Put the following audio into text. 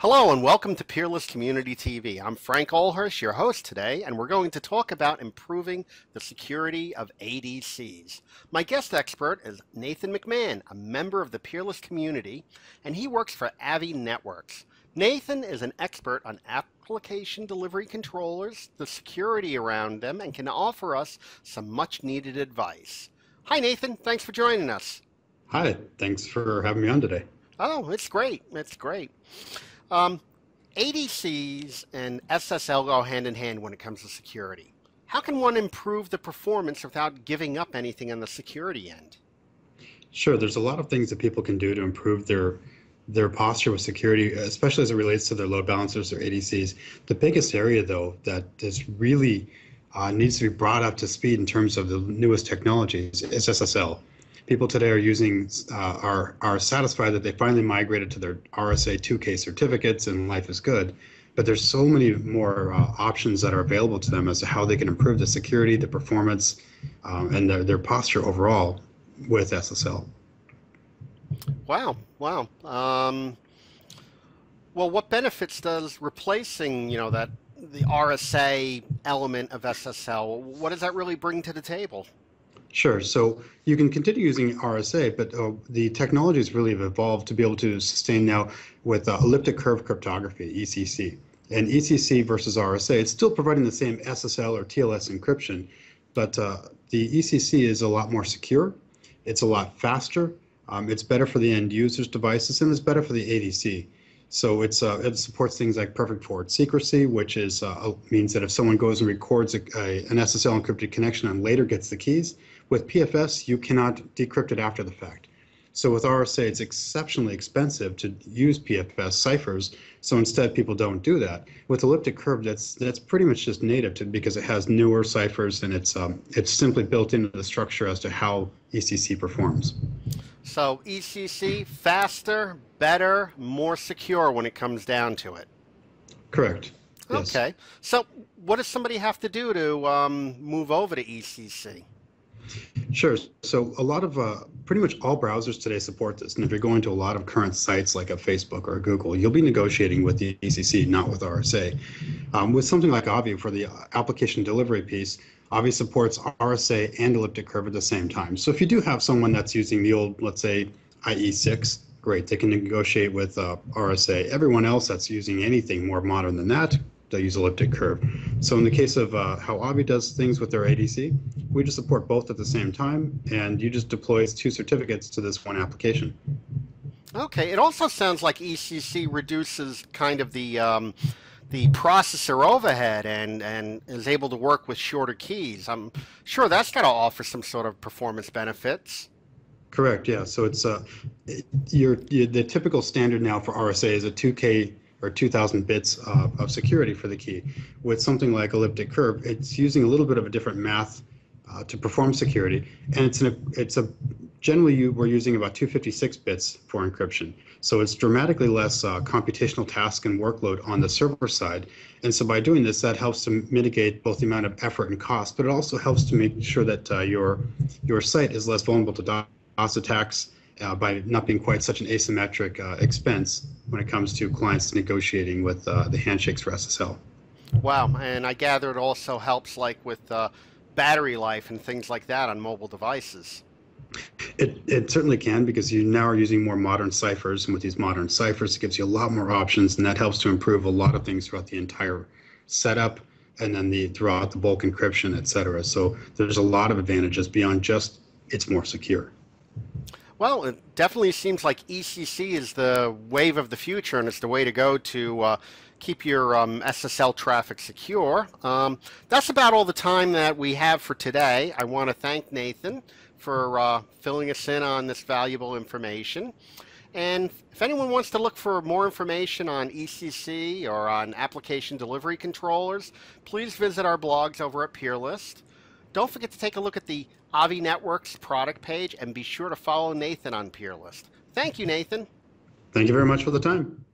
Hello and welcome to Peerlyst Community TV. I'm Frank Olhurst, your host today, and we're going to talk about improving the security of ADCs. My guest expert is Nathan McMahon, a member of the Peerlyst community, and he works for Avi Networks. Nathan is an expert on application delivery controllers, the security around them, and can offer us some much needed advice. Hi Nathan, thanks for joining us. Hi, thanks for having me on today. Oh, it's great. It's great. ADCs and SSL go hand in hand when it comes to security. How can one improve the performance without giving up anything on the security end? Sure, there's a lot of things that people can do to improve their posture with security, especially as it relates to their load balancers or ADCs. The biggest area, though, that is really needs to be brought up to speed in terms of the newest technologies is SSL. People today are using are satisfied that they finally migrated to their RSA 2K certificates and life is good, but there's so many more options that are available to them as to how they can improve the security, the performance, and their posture overall with SSL. Wow. Well, what benefits does replacing, the RSA element of SSL, what does that really bring to the table? Sure. So you can continue using RSA, but the technologies really have evolved to be able to sustain now with elliptic curve cryptography, ECC. And ECC versus RSA, it's still providing the same SSL or TLS encryption, but the ECC is a lot more secure, it's a lot faster, it's better for the end user's devices, and it's better for the ADC. So it supports things like perfect forward secrecy, which is means that if someone goes and records an SSL encrypted connection and later gets the keys, with PFS, you cannot decrypt it after the fact. So with RSA, it's exceptionally expensive to use PFS ciphers, so instead people don't do that. With elliptic curve, that's pretty much just native to because it has newer ciphers and it's simply built into the structure as to how ECC performs. So ECC, faster, better, more secure when it comes down to it. Correct. Yes. Okay. So what does somebody have to do to move over to ECC? Sure. So a lot of, pretty much all browsers today support this. And if you're going to a lot of current sites like a Facebook or a Google, you'll be negotiating with the ECC, not with RSA. With something like Avi for the application delivery piece, Avi supports RSA and elliptic curve at the same time. So if you do have someone that's using the old, let's say, IE6, great, they can negotiate with RSA. Everyone else that's using anything more modern than that, they use elliptic curve. So in the case of how Avi does things with their ADC, we just support both at the same time, and you just deploy 2 certificates to this one application. Okay, it also sounds like ECC reduces kind of the processor overhead and is able to work with shorter keys. I'm sure that's got to offer some sort of performance benefits. Correct, yeah. So it's the typical standard now for RSA is a 2K or 2,000 bits of security for the key. With something like elliptic curve, it's using a little bit of a different math to perform security, and generally we're using about 256 bits for encryption. So it's dramatically less computational task and workload on the server side. And so by doing this, that helps to mitigate both the amount of effort and cost, but it also helps to make sure that your site is less vulnerable to DOS attacks by not being quite such an asymmetric expense when it comes to clients negotiating with the handshakes for SSL. Wow, and I gather it also helps like with battery life and things like that on mobile devices. It certainly can, because you now are using more modern ciphers, and with these modern ciphers it gives you a lot more options, and that helps to improve a lot of things throughout the entire setup and then throughout the bulk encryption, etc. So there's a lot of advantages beyond just it's more secure. Well, it definitely seems like ECC is the wave of the future, and it's the way to go to keep your SSL traffic secure. That's about all the time that we have for today. I want to thank Nathan for filling us in on this valuable information. And if anyone wants to look for more information on ECC or on application delivery controllers, please visit our blogs over at Peerlyst. Don't forget to take a look at the Avi Networks product page and be sure to follow Nathan on Peerlyst. Thank you, Nathan. Thank you very much for the time.